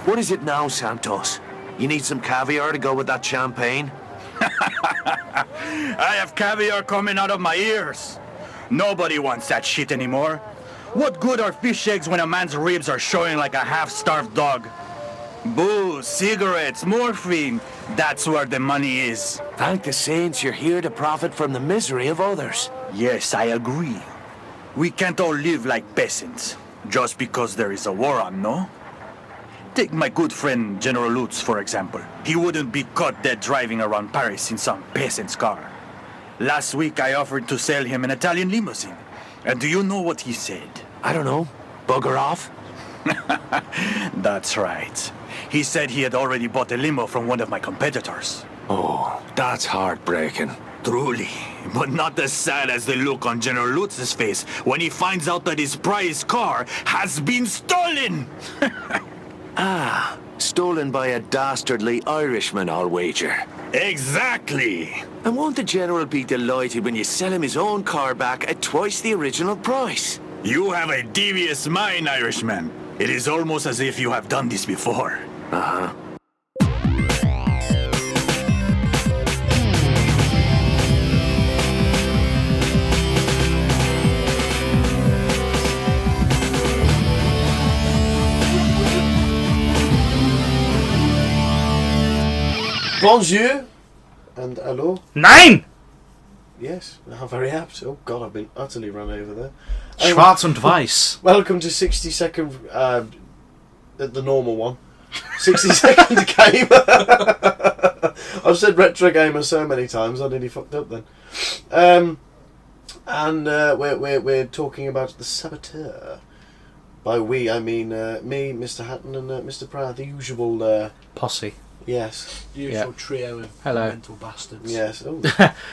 What is it now, Santos? You need some caviar to go with that champagne? I have caviar coming out of my ears. Nobody wants that shit anymore. What good are fish eggs when a man's ribs are showing like a half-starved dog? Booze, cigarettes, morphine. That's where the money is. Thank the saints you're here to profit from the misery of others. Yes, I agree. We can't all live like peasants, just because there is a war on, no? Take my good friend General Lutz, for example. He wouldn't be caught dead driving around Paris in some peasant's car. Last week I offered to sell him an Italian limousine. And do you know what he said? I don't know. Bugger off? That's right. He said he had already bought a limo from one of my competitors. Oh, that's heartbreaking. Truly, but not as sad as the look on General Lutz's face when he finds out that his prized car has been stolen! Stolen by a dastardly Irishman, I'll wager. Exactly! And won't the General be delighted when you sell him his own car back at twice the original price? You have a devious mind, Irishman. It is almost as if you have done this before. Uh-huh. Bonjour and hello. Nein! Yes, how very apt. Oh God, I've been utterly run over there. Schwarz und Weiß. Welcome to 60-second, the normal one. 60-second game. I've said retro gamer so many times, I nearly fucked up then. We're talking about the Saboteur. By we, I mean me, Mr. Hatton, and Mr. Proud, the usual Posse. Yes. Usual trio of Hello. mental bastards. Yes. Oh.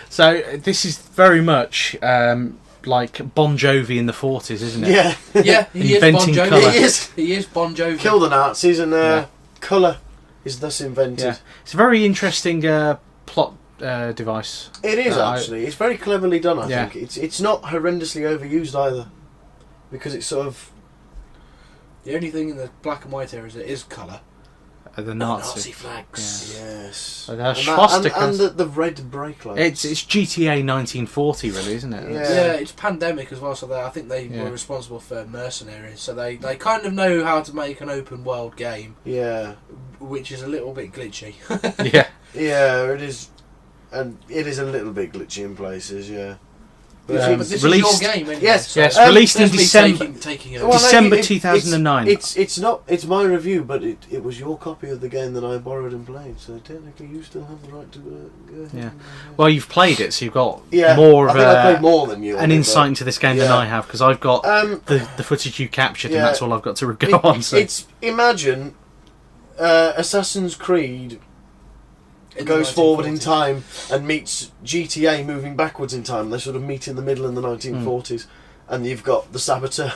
So this is very much like Bon Jovi in the 40s, isn't it? Yeah. Yeah, he is Bon Inventing Jovi. colour. He is Bon Jovi. Kill the Nazis and Yeah. colour is thus invented. Yeah. It's a very interesting plot device. It is actually. It's very cleverly done. I Yeah. think it's not horrendously overused either, because it's sort of The only thing in the black and white era is it is colour. The Nazi Nazi. flags. yes. So they And have that- swastikas. and the red brake lights. It's GTA 1940, really, isn't it? Yeah. Yeah, it's pandemic as well, so I think they Yeah. were responsible for Mercenaries. So they kind of know how to make an open world game, Yeah. which is a little bit glitchy. Yeah. Yeah, it is, and it is a little bit glitchy in places. Yeah. But But this released- is your game, anyway. Yes, so Yes, released in there's me December. taking it. Well, no, December it- 2009. It's not. It's my review, but it was your copy of the game that I borrowed and played. So technically, you still have the right to go ahead. Yeah. Well, you've played it, so you've got Yeah, more I of think I played more than you. on an it, insight into this game than yeah. I have, because I've got but, the footage you captured, yeah. and that's all I've got to go It- on. So. It's imagine Assassin's Creed In the goes forward in 1940s. time and meets GTA moving backwards in time. They sort of meet in the middle in the 1940s, and you've got the Saboteur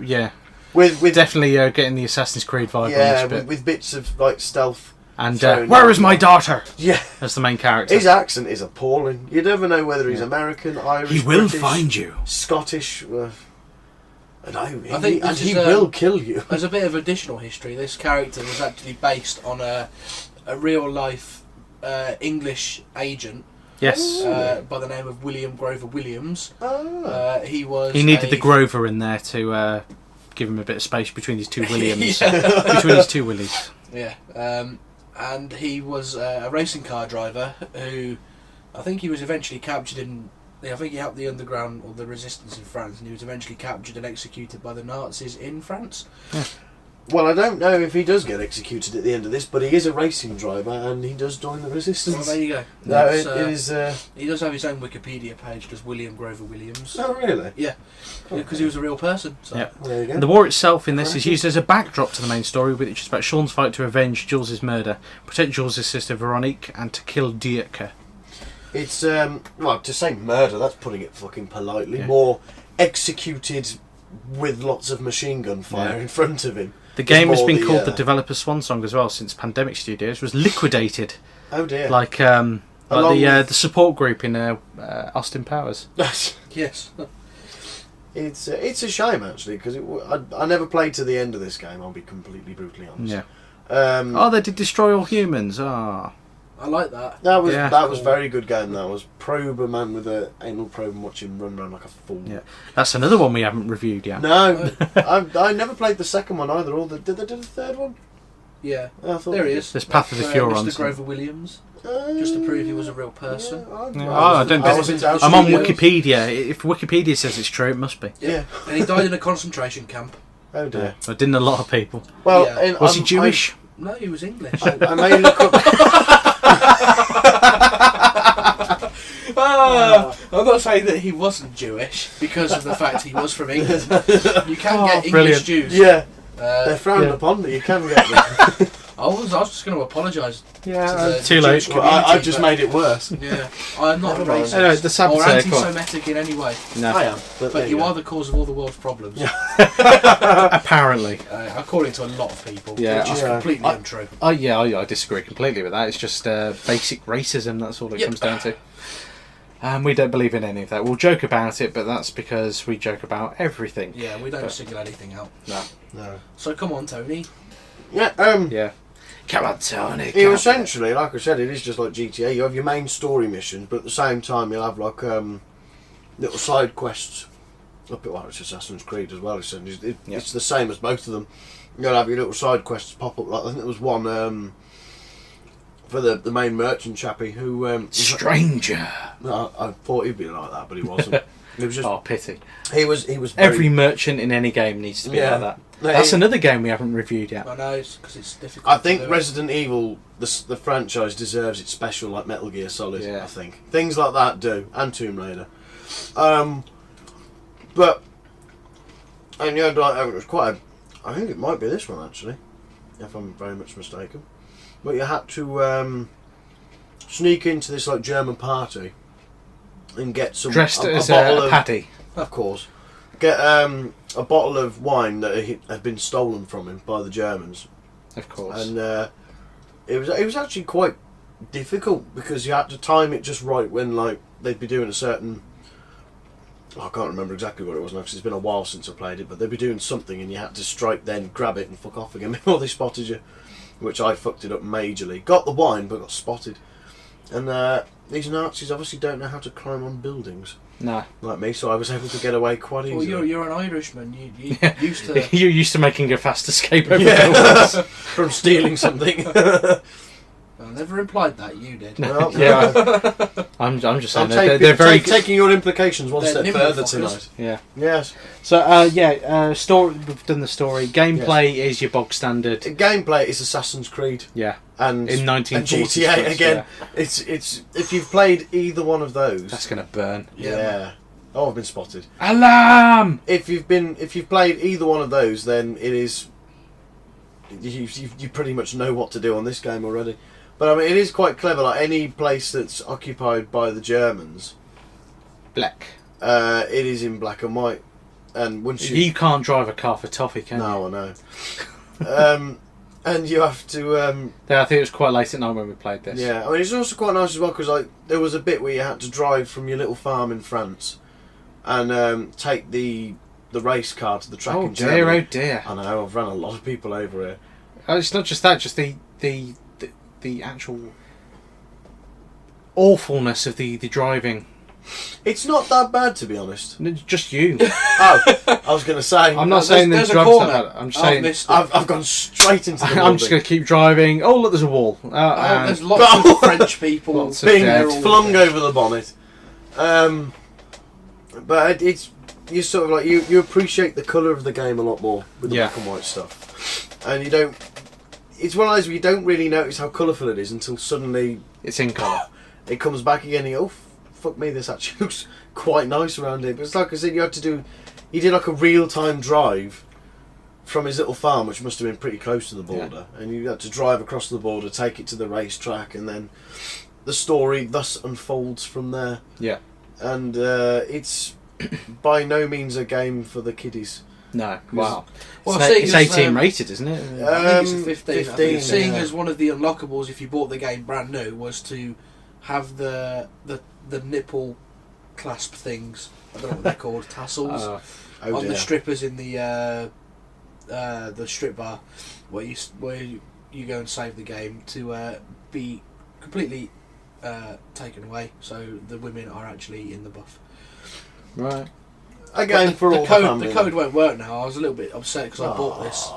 Yeah, with definitely getting the Assassin's Creed vibe on yeah this bit. with bits of like stealth. And thrown where in. is my daughter? Yeah, As the main character. his accent is appalling. You never know whether he's Yeah. American, Irish, He will British, find you. Scottish. I think this he is, will kill you. As a bit of additional history, this character was actually based on a real life English agent Yes. by the name of William Grover Williams. Ah. He was. He needed the Grover in there to give him a bit of space between his two Williams. Yeah. Between his two Willies. Yeah, and he was a racing car driver who, I think he was eventually captured in. I think he helped the underground or the resistance in France, and he was eventually captured and executed by the Nazis in France. Well, I don't know if he does get executed at the end of this, but he is a racing driver and he does join the resistance. Well, there you go. No, It's, it is. He does have his own Wikipedia page, just William Grover Williams. Oh, really? Yeah, because he was a real person. So. Yeah. Well, there you go. And the war itself in this is used as a backdrop to the main story, which is about Sean's fight to avenge Jules' murder, protect Jules' sister Veronique, and to kill Dirk. It's well, to say murder, that's putting it fucking politely. Yeah. More executed with lots of machine gun fire Yeah. in front of him. The game has more been the, called the developer's swan song as well, since Pandemic Studios was liquidated, Oh dear. like Along the with- the support group in Austin Powers. Yes. It's a shame actually because I never played to the end of this game. I'll be completely brutally honest. Yeah. Oh, they did destroy all humans. Ah, I like that. That was Yeah. that was very good game. That was probe a man with a anal probe and watch him run around like a fool. yeah. That's another one we haven't reviewed yet. No, I never played the second one either. Did they do the third one? Yeah. I thought There they he did. is. There's Path of the Furons. Mr. Grover Williams. Just to prove he was a real person. Yeah. I don't bet wasn't it. out I'm on studios. Wikipedia. If Wikipedia says it's true, it must be. Yeah. And he died in a concentration camp. Oh dear. So didn't a lot of people. Well, Yeah. and Was he Jewish? No, he was English. I may look up. I'm not saying that he wasn't Jewish because of the fact he was from England. You can get English brilliant. Jews. Yeah, they're frowned Yeah. upon, but you can get them. I was just going to apologise. Yeah, to too the late. Jewish Well, I've community, just but- made it worse. Yeah, I'm not a Never mind. racist Anyway, the Saboteur, or come on. anti-Semitic in any way, No, I am, but there but you go. are the cause of all the world's problems. apparently. According to a lot of people, Yeah. which is Yeah. completely untrue. Oh yeah, I disagree completely with that. It's just basic racism. That's all it Yep. comes down to. And we don't believe in any of that. We'll joke about it, but that's because we joke about everything. Yeah, we don't But- single anything out. No. No. So come on, Tony. Yeah. Yeah. Come on, Tony. You essentially, like I said, it is just like GTA. You have your main story missions, but at the same time, you'll have like little side quests. Well, it's Assassin's Creed as well. It's the same as both of them. You'll have your little side quests pop up. Like I think there was one for the main merchant chappie who. Stranger. No, I thought he'd be like that, but he wasn't. It was just Oh, pity. he was very, Every merchant in any game needs to be Yeah. like that. No, That's he- another game we haven't reviewed yet. I know it's because it's difficult. I think to do. Resident Evil, the franchise, deserves its special, like Metal Gear Solid. Yeah. I think things like that do, and Tomb Raider. But and yeah, like, it was quite. I think it might be this one actually, if I'm very much mistaken. But you had to sneak into this like German party and get some Dressed as bottle a of, paddy. of course. Get a bottle of wine that had been stolen from him by the Germans. Of course. And it was actually quite difficult because you had to time it just right when like they'd be doing a certain. I can't remember exactly what it was now because it's been a while since I played it, but they'd be doing something and you had to strike, then grab it and fuck off again before they spotted you, which I fucked it up majorly. Got the wine but got spotted, and these Nazis obviously don't know how to climb on buildings No. like me, so I was able to get away quite Well, easily. you're an Irishman. You used to. You're used to making a fast escape over Yeah. buildings. From stealing something. I never implied that. You did. Well, Yeah. I'm just saying I'm they're very good. taking your implications one They're step nimble further fuckers. tonight. Yeah. Yes. So story. We've done the story. Gameplay is your bog standard. Gameplay is Assassin's Creed Yeah. and In and 1940s GTA first, again. It's if you've played either one of those. That's gonna burn. Yeah. Oh, I've been spotted. Alarm! If you've played either one of those, then it is. You pretty much know what to do on this game already. But I mean, it is quite clever. Like any place that's occupied by the Germans, Black. it is in black and white. And once You can't drive a car for toffee, can no, I know. And you have to. you? Yeah, I think it was quite late at night when we played this. Yeah, I mean it's also quite nice as well because like there was a bit where you had to drive from your little farm in France and take the race car to the track Oh in dear, Germany. oh dear. I know I've run a lot of people over here. It's not just that, just the actual awfulness of the driving. It's not that bad to be honest. No, just you. Oh, I was going to say. I'm not saying there's the a driving's corner. that bad. I'm just I've saying missed it. I've gone straight into the. I'm just going to keep driving. Oh look, there's a wall. Oh, And there's lots of French people Lots of being dead. flung over the bonnet. But it's you sort of like you appreciate the colour of the game a lot more with the Yeah. black and white stuff, and you don't. It's one of those where you don't really notice how colourful it is until suddenly it's in colour. it comes back again. And you go, oh fuck me, this actually looks quite nice around here. But it's like I said, he did like a real time drive from his little farm, which must have been pretty close to the border, and you had to drive across the border, take it to the racetrack, and then the story thus unfolds from there. Yeah. And it's by no means a game for the kiddies. No. Wow. Well, It's seeing as, 18 rated, isn't it? I think it's a 15. 15, Seeing yeah. as one of the unlockables, if you bought the game brand new, was to have the nipple clasp things. I don't know what they're called, tassels Oh on dear. the strippers in the strip bar, where you go and save the game to be completely taken away. So the women are actually in the buff. Right. Again, for all the code won't work now. I was a little bit upset because I bought this.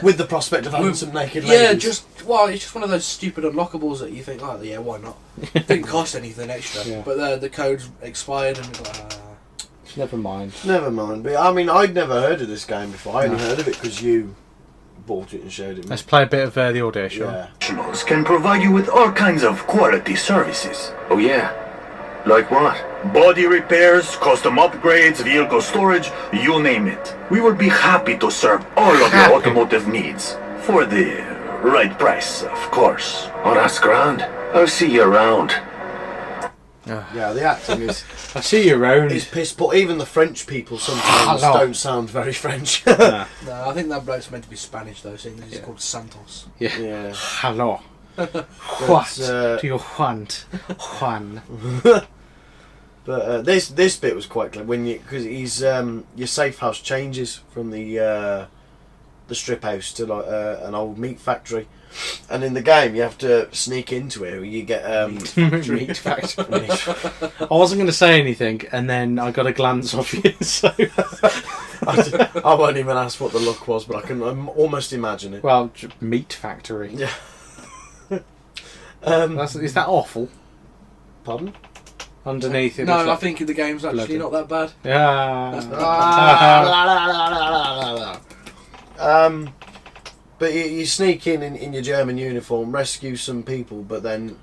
With the prospect of having some naked Yeah, ladies. it's just one of those stupid unlockables that you think, oh yeah, why not? Didn't cost anything extra, Yeah. but the code's expired and Never mind. Never mind. But I mean, I'd never heard of this game before. I only heard of it because you bought it and showed it me. Let's play a bit of the audio, shall we? Yeah. Professionals can provide you with all kinds of quality services. Oh, yeah? Like what? Body repairs, custom upgrades, vehicle storage, you name it. We will be happy to serve all of your automotive needs. For the right price, of course. Oh, that's grand. I'll see you around. Yeah, the acting is I see you around. piss poor. Even the French people sometimes Hello. don't sound very French. Nah. no, I think that bloke's meant to be Spanish though, seeing as he's called Santos. Yeah. Yeah. Hello. What do you want, Juan? But this bit was quite clever when because he's your safe house changes from the strip house to like an old meat factory, and in the game you have to sneak into it. You get Meat factory. I wasn't going to say anything, and then I got a glance off you. So, I won't even ask what the look was, but I can almost imagine it. well, meat factory. Yeah. Is that awful? Pardon? Underneath it. No, looks I like- think the game's actually bloody- not that bad. Yeah. But you sneak in your German uniform, rescue some people, but then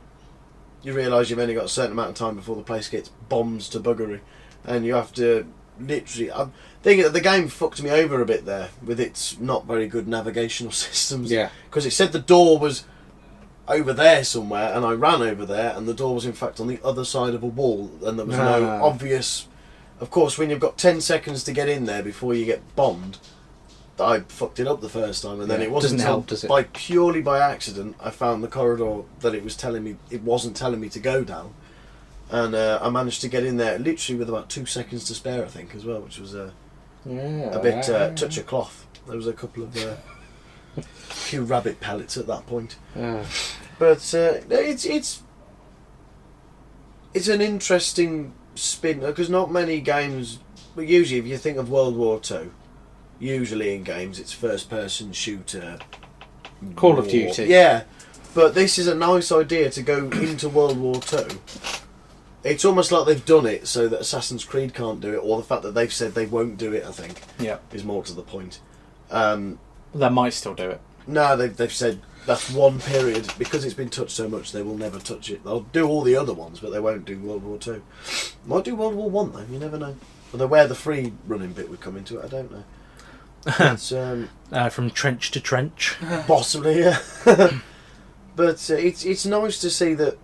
you realise you've only got a certain amount of time before the place gets bombs to buggery, and you have to literally. I think that the game fucked me over a bit there with its not very good navigational systems. Yeah. Because it said the door was over there somewhere, and I ran over there, and the door was in fact on the other side of a wall, and there was no Ah. obvious. Of course, when you've got 10 seconds to get in there before you get bombed, I fucked it up the first time, and then Yeah, it wasn't doesn't help, does it? purely by accident I found the corridor that it was telling me it wasn't telling me to go down, and I managed to get in there literally with about 2 seconds to spare, I think, as well, which was a bit touch of cloth. There was a couple of few rabbit pellets at that point. Yeah. But it's an interesting spin because not many games. But usually, if you think of World War Two, usually in games it's first-person shooter. Call of war. Duty. Yeah, but this is a nice idea to go into World War Two. It's almost like they've done it so that Assassin's Creed can't do it, or the fact that they've said they won't do it. I think Yeah. is more to the point. They might still do it. No, they've said that's one period because it's been touched so much. They will never touch it. They'll do all the other ones, but they won't do World War Two. Might do World War One though. You never know. Although where the free running bit would come into it, I don't know. It's, From trench to trench. possibly, yeah. But it's nice to see that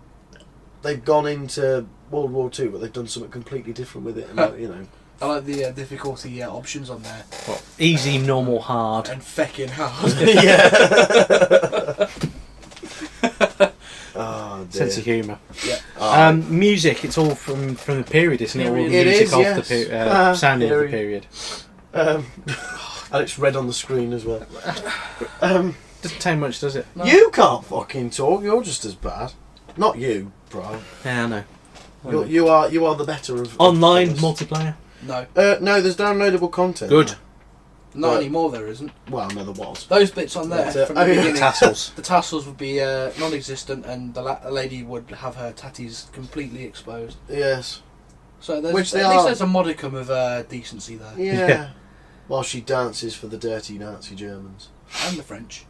they've gone into World War Two, but they've done something completely different with it. And you know, I like the difficulty options on there. What? Easy, normal, hard. And feckin' hard. yeah. Oh dear. Sense of humour. Yeah. Music, it's all from the period, isn't it? All the Period. It music is, of yes. the sounding of the Period. period. And it's red on the screen as well. Doesn't take much, does it? No. You can't fucking talk. You're just as bad. Not you, bro. Yeah, I know. You are the better of Online of us. multiplayer. No, No, there's downloadable content. Good. not Right. anymore. There isn't. Well, no, there was. Those bits on there That's it. from the Oh, yeah. beginning. Tassels. The tassels would be non-existent, and the lady would have her tatties completely exposed. Yes. So there's, Which they at least are. there's a modicum of decency there, Yeah. Yeah. While she dances for the dirty Nazi Germans. and the French.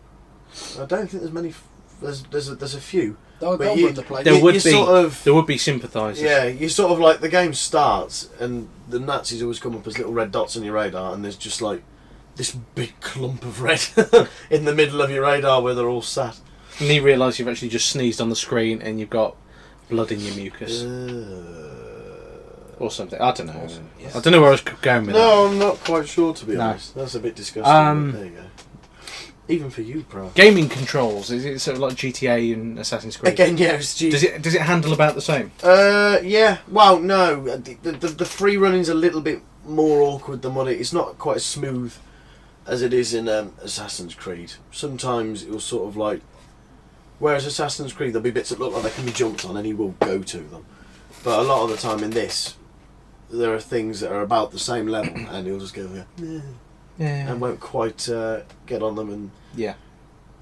I don't think there's many. There's a few. They'll But go you- run the place. There would you be. sort of. There would be sympathisers. Yeah, you sort of like the game starts and the Nazis always come up as little red dots on your radar, and there's just like this big clump of red in the middle of your radar where they're all sat. And you realise you've actually just sneezed on the screen and you've got blood in your mucus or something. I don't know. Yes. I don't know where I was going with No, I'm not quite sure to be No. honest. That's a bit disgusting. But there you go. Even for you, bro. that. Gaming controls. Is it sort of like GTA and Assassin's Creed? Again, yeah, it's Does it handle about the same? Yeah. Well, no. The free running's a little bit more awkward than what it's not quite as smooth as it is in Assassin's Creed. Sometimes it will sort of like, whereas Assassin's Creed there'll be bits that look like they can be jumped on and he will go to them, but a lot of the time in this there are things that are about the same level and he'll just go and won't quite get on them, and Yeah.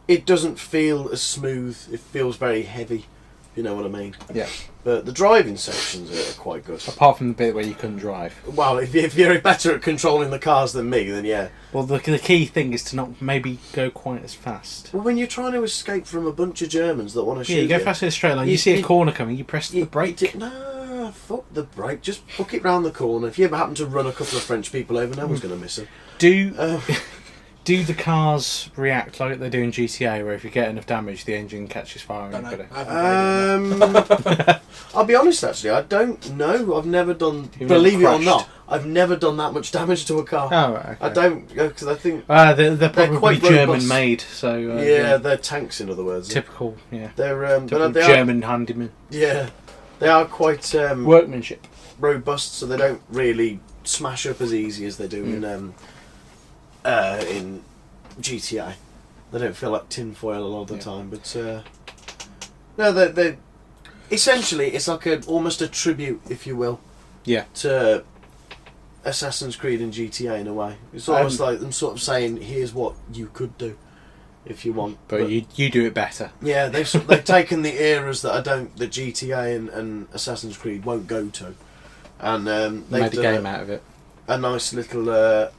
it doesn't feel as smooth. It feels very heavy, if you know what I mean. Yeah. But the driving sections are quite good. Apart from the bit where you couldn't drive. Well, if you're better at controlling the cars than me, then yeah. Well, the key thing is to not maybe go quite as fast. Well, when you're trying to escape from a bunch of Germans that want to shoot Yeah, you go you, fast in a straight line. You see a corner coming, you press the brake. No, fuck the brake. Just hook it round the corner. If you ever happen to run a couple of French people over, no one's going to miss them. Do the cars react like they do in GTA, where if you get enough damage, the engine catches fire? Don't And know. you've I haven't played it. I'll be honest, actually, I don't know. I've never done. You've Believe it never or not, I've never done that much damage to a car. Oh, right, okay. I don't, because I think They're probably quite German robust. made, so yeah, they're tanks, in other words. typical, yeah, They're typical but they German handyman yeah, they are quite workmanship. robust, so they don't really smash up as easy as they do in GTA. They don't feel like tinfoil a lot of the time, but no, they essentially it's like almost a tribute, if you will, Yeah. to Assassin's Creed and GTA in a way. It's almost like them sort of saying, "Here's what you could do if you want." But you do it better. Yeah, they've taken the eras that GTA and Assassin's Creed won't go to, and they've Made a done game out of it. a nice little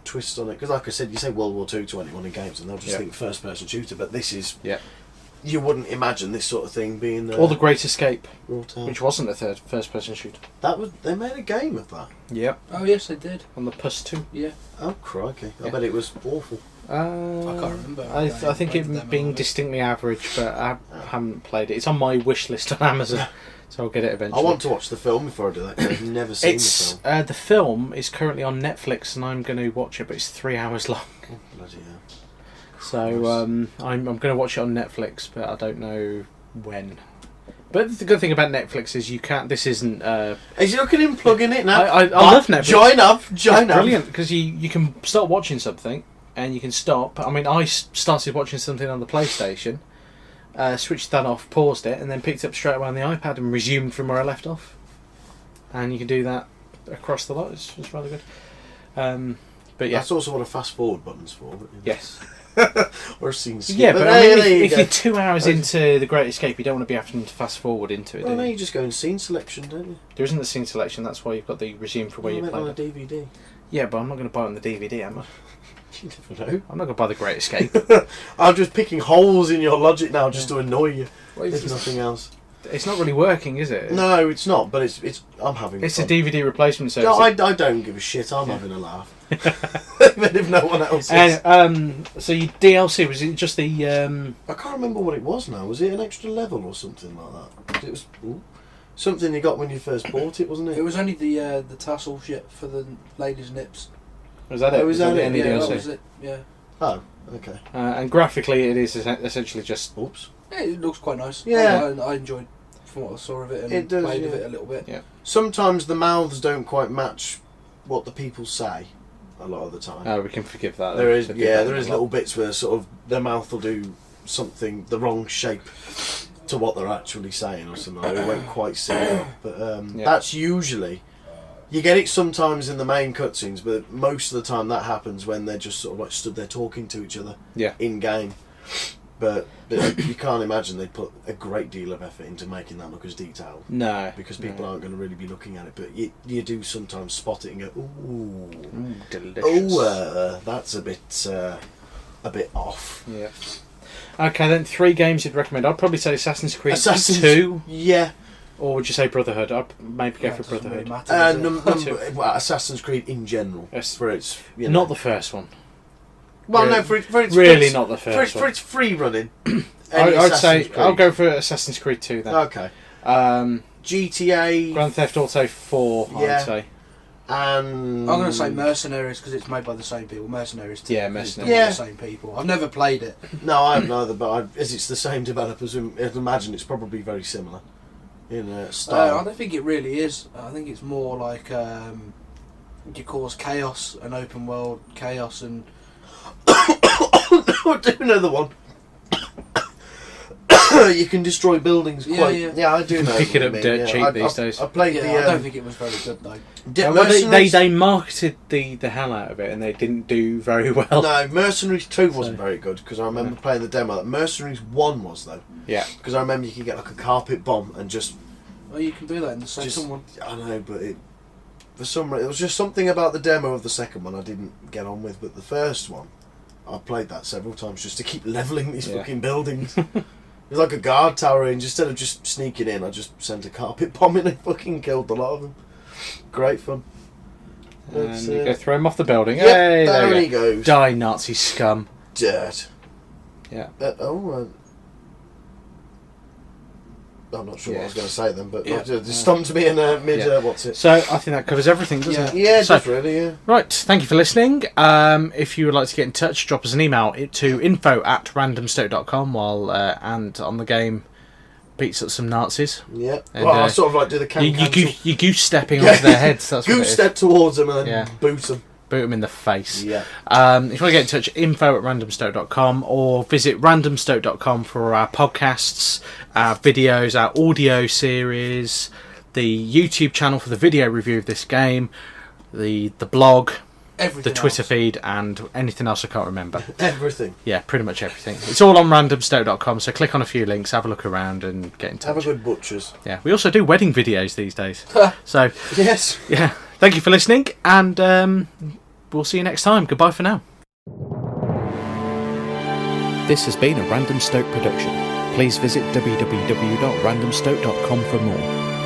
twist on it. Because, like I said, you say World War II to anyone in games, and they'll just think first-person shooter. But this is, you wouldn't imagine this sort of thing being Or The Great Escape, brought out. which wasn't a first-person shooter. They made a game of that. Yep. Oh yes, they did. On the PS2. Yeah. Oh crikey! I Yeah. bet it was awful. I can't remember. I think played the it demo being of it. distinctly average, but I haven't played it. It's on my wish list on Amazon, so I'll get it eventually. I want to watch the film before I do that. 'Cause I've never seen It's the film. the film is currently on Netflix, and I'm going to watch it, but it's 3 hours long. Oh, bloody hell. So I'm going to watch it on Netflix, but I don't know when. But the good thing about Netflix is you can't. This isn't. Is you looking at him plugging it now? I love Netflix. Join up. It's brilliant because you can start watching something and you can stop. I mean, I started watching something on the PlayStation, switched that off, paused it, and then picked up straight away on the iPad and resumed from where I left off. And you can do that across the lot. It's rather good. But yeah, That's also what a fast forward button's for. But, yes. or a scene skip. Yeah, but there I mean, you if go. you're 2 hours into The Great Escape, you don't want to be having to fast forward into it. Well, do no, you? you just go in scene selection, don't you? There isn't a scene selection. That's why you've got the resume for where you meant on played a it. DVD. Yeah, but I'm not going to buy it on the DVD, am I? You never know. I'm not going to buy The Great Escape. I'm just picking holes in your logic now, just to annoy you. Well, If nothing else. It's not really working, is it? No, it's not. But it's. I'm having. It's a fun. DVD replacement service. No, I don't give a shit. I'm having a laugh. Even if no one else is. And so your DLC, was it just the? I can't remember what it was now. Was it an extra level or something like that? It was something you got when you first bought it, wasn't it? It was only the tassel shit for the ladies' nips. Was that it? Oh, was that the it? only Yeah, DLC? that was it. Yeah. Oh, okay. And graphically, it is essentially just. Oops. Yeah, it looks quite nice. Yeah. I enjoyed from what I saw of it and It does, played with yeah. it a little bit. Yeah. Sometimes the mouths don't quite match what the people say. A lot of the time. We can forgive that. There is, They do yeah, that there a is lot. little bits where sort of their mouth will do something the wrong shape to what they're actually saying or something. They won't quite set it up, but Yeah. that's usually you get it sometimes in the main cutscenes, but most of the time that happens when they're just sort of like stood there talking to each other in game. But you can't imagine they'd put a great deal of effort into making that look as detailed. No, Because people aren't going to really be looking at it, but you do sometimes spot it and go, ooh, delicious. that's a bit off. Yeah. Okay, then 3 games you'd recommend. I'd probably say Assassin's Creed 2, Yeah. or would you say Brotherhood? I'd maybe go Yeah, for it doesn't really Brotherhood. matter, does it? Well, Assassin's Creed in general. Yes. For its, you know. Not the first one. Well, really- no, for its really its- not the first for one. its free running. I'd say I'll go for Assassin's Creed 2 then. Okay. GTA Grand Theft Auto 4, Yeah. I'd say. and I'm going to say Mercenaries because it's made by the same people. Mercenaries 2. Yeah, 'cause it's Mercenaries. done by Yeah. the same people. I've never played it. No, I haven't either, but as it's the same developers, I'd imagine it's probably very similar in style. I don't think it really is. I think it's more like you cause chaos, an open world chaos, and I do know the one. You can destroy buildings quite. Yeah, I do know. Pick it what up you dirt mean, cheap these days. I played Yeah, the. I don't think it was very good though. They marketed the hell out of it, and they didn't do very well. No, Mercenaries 2 wasn't very good because I remember playing the demo. Mercenaries 1 was though. Yeah. Because I remember you could get like a carpet bomb and just. Well, you can do that in the second one. I know, but for some reason, it was just something about the demo of the second one I didn't get on with. But the first one, I played that several times just to keep leveling these fucking buildings. It was like a guard tower, and instead of just sneaking in, I just sent a carpet bomb in and fucking killed a lot of them. Great fun. And you go throw him off the building. Yep, Hey, there there he goes. Die, Nazi scum. Dirt. Yeah. I'm not sure what I was going to say then, but Yeah. it stumped me in mid. Yeah. What's it? So I think that covers everything, doesn't it? Yeah, So, just really, yeah. right, thank you for listening. If you would like to get in touch, drop us an email to info@randomstoke.com while and on the game beats up some Nazis. Yeah. And, Well, I sort of like do the You goose stepping onto their heads. That's what it goose is. step towards them and then Yeah. boot them. Boot them in the face. Yeah. If you want to get in touch, info@randomstoke.com or visit randomstoke.com for our podcasts, our videos, our audio series, the YouTube channel for the video review of this game, the blog, Everything the Twitter else. feed, and anything else I can't remember. Everything. Yeah, pretty much everything. It's all on randomstoke.com, so click on a few links, have a look around, and get in touch. Have a good butchers. Yeah, we also do wedding videos these days. So, Yes. yeah, thank you for listening, and we'll see you next time. Goodbye for now. This has been a Random Stoke production. Please visit www.randomstoke.com for more.